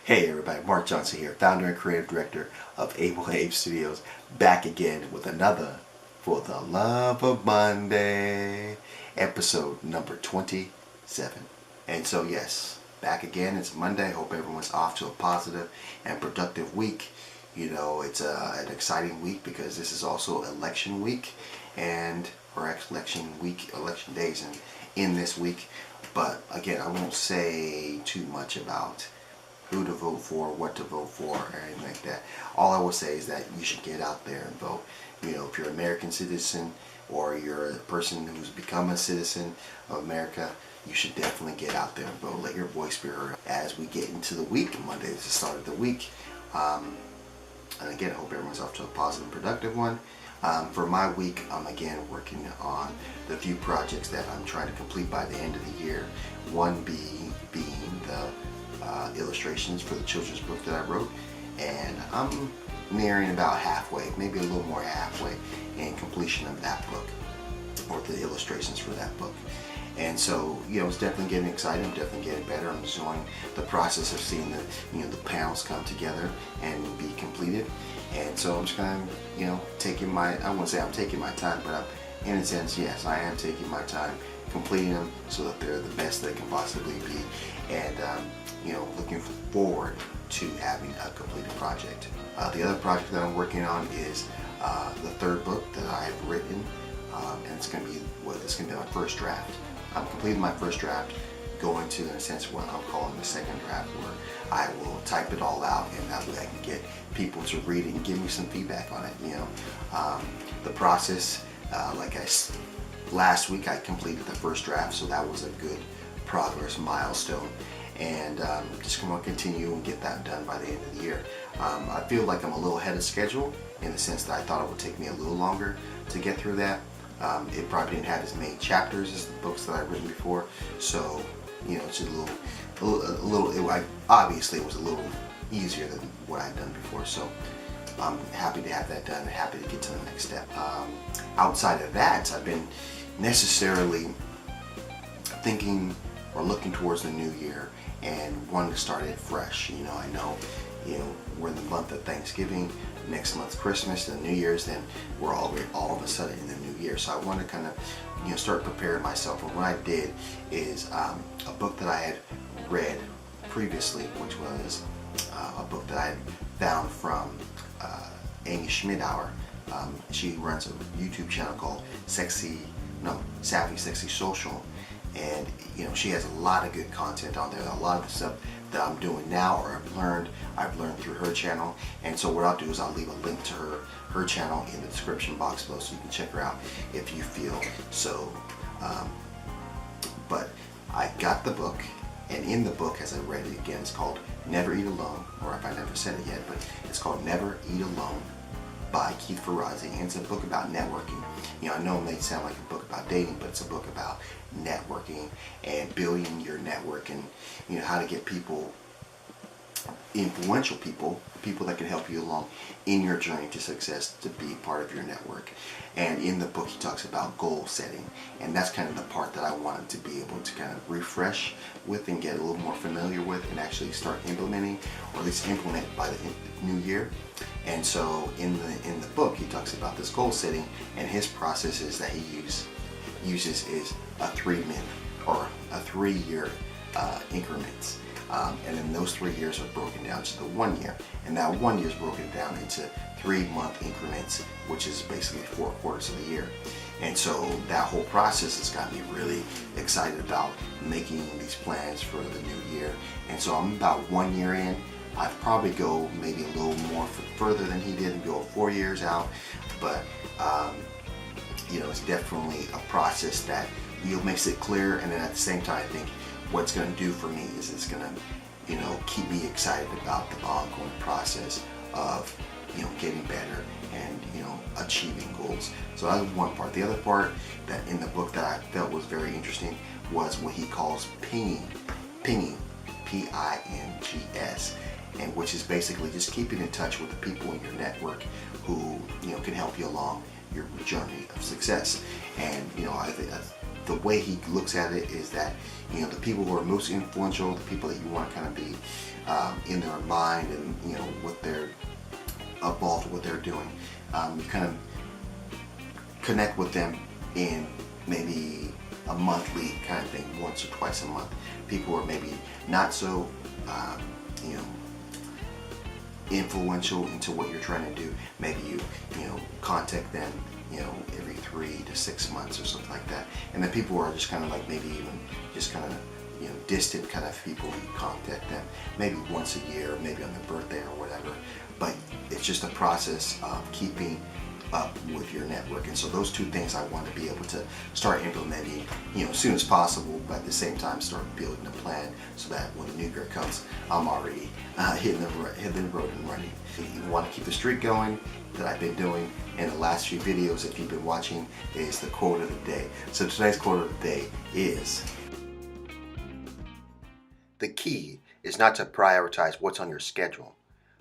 Hey everybody, Mark Johnson here, founder and creative director of Able Abe Studios, back again with another For the Love of Monday, episode number 27. And so yes, back again, it's Monday. Hope everyone's off to a positive and productive week. You know, it's an exciting week because this is also election week, or election week, election days in this week. But again, I won't say too much about who to vote for, what to vote for, or anything like that. All I will say is that you should get out there and vote. You know, if you're an American citizen or you're a person who's become a citizen of America, you should definitely get out there and vote. Let your voice be heard as we get into the week. Monday is the start of the week. And again, I hope everyone's off to a positive and productive one. For my week, I'm again working on the few projects that I'm trying to complete by the end of the year. One being the illustrations for the children's book that I wrote, and I'm nearing about halfway, maybe a little more halfway in completion of that book, or the illustrations for that book. And so, you know, it's definitely getting excited. I'm definitely getting better. I'm enjoying the process of seeing the panels come together and be completed. And so I'm just kind of, taking my, I won't say I'm taking my time, but in a sense, yes, I am taking my time completing them so that they're the best they can possibly be. And, looking forward to having a completed project. The other project that I'm working on is the third book that I have written, and it's going to be my first draft. I'm completing my first draft, going to, in a sense, what I'm calling the second draft, where I will type it all out, and that way I can get people to read it and give me some feedback on it. The process, last week I completed the first draft, so that was a good progress milestone. And just going to continue and get that done by the end of the year. I feel like I'm a little ahead of schedule in the sense that I thought it would take me a little longer to get through that. It probably didn't have as many chapters as the books that I've written before, so it's obviously it was a little easier than what I've done before. So I'm happy to have that done and happy to get to the next step. Outside of that, I've been necessarily thinking or looking towards the new year and wanting to start it fresh. I know, we're in the month of Thanksgiving, next month's Christmas, then New Year's, then we're all of a sudden in the new year. So I want to kind of, start preparing myself. And what I did is a book that I had read previously, which was a book that I had found from Amy Schmidhauer. She runs a YouTube channel called Savvy Sexy Social. And she has a lot of good content on there. A lot of the stuff that I'm doing now, or I've learned through her channel. And so what I'll do is I'll leave a link to her channel in the description box below, so you can check her out if you feel so. But I got the book, and in the book, as I read it again, it's called Never Eat Alone, or if I never said it yet, but it's called Never Eat Alone by Keith Ferrazzi, and it's a book about networking. I know it may sound like a book about dating, but it's a book about networking and building your network, and how to get people, influential people that can help you along in your journey to success, to be part of your network. And in the book he talks about goal setting, and that's kind of the part that I wanted to be able to kind of refresh with and get a little more familiar with and actually start implementing, or at least implement by the new year. And so in the book he talks about this goal setting, and his processes that he uses is a 3-year increments. And then those 3 years are broken down to the 1 year, and that 1 year is broken down into 3-month increments, which is basically 4 quarters of the year. And so that whole process has got me really excited about making these plans for the new year. And so I'm about 1 year in. I'd probably go maybe a little more further than he did and go 4 years out, but it's definitely a process that makes it clear. And then at the same time, I think what it's going to do for me is it's going to keep me excited about the ongoing process of getting better and achieving goals. So that was one part. The other part that in the book that I felt was very interesting was what he calls pinging, P-I-N-G-S, and which is basically just keeping in touch with the people in your network who can help you along your journey of success. And I think the way he looks at it is that, you know, the people who are most influential, the people that you want to kind of be in their mind, and you know what they're involved with, what they're doing, you kind of connect with them in maybe a monthly kind of thing, once or twice a month. People who are maybe not so you know, influential into what you're trying to do, maybe you know, contact them, you know, every 3 to 6 months or something like that. And then people who are just kind of like maybe even just kind of, you know, distant kind of people, you contact them maybe once a year, maybe on their birthday or whatever. But it's just a process of keeping up with your network. And so those two things I want to be able to start implementing, you know, as soon as possible, but at the same time start building a plan so that when the new year comes, I'm already hitting the road and running. You want to keep the streak going that I've been doing in the last few videos, if you've been watching, is the quote of the day. So today's quote of the day is: the key is not to prioritize what's on your schedule,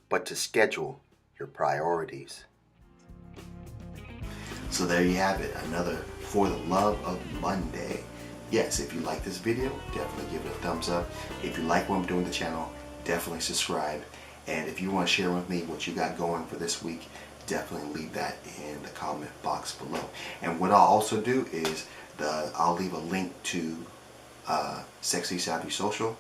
but to schedule your priorities. So there you have it, another For the Love of Monday. Yes, if you like this video, definitely give it a thumbs up. If you like what I'm doing with the channel, definitely subscribe. And if you want to share with me what you got going for this week, definitely leave that in the comment box below. And what I'll also do is I'll leave a link to Sexy Savvy Social,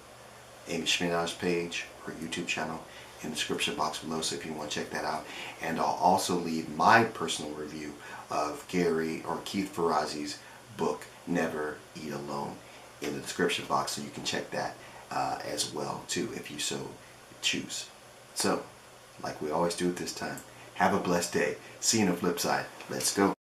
Amy Schmittauer's page, her YouTube channel, in the description box below, so if you want to check that out. And I'll also leave my personal review of Gary or Keith Ferrazzi's book, Never Eat Alone, in the description box, so you can check that as well too, if you so choose. So, like we always do at this time, have a blessed day. See you on the flip side. Let's go.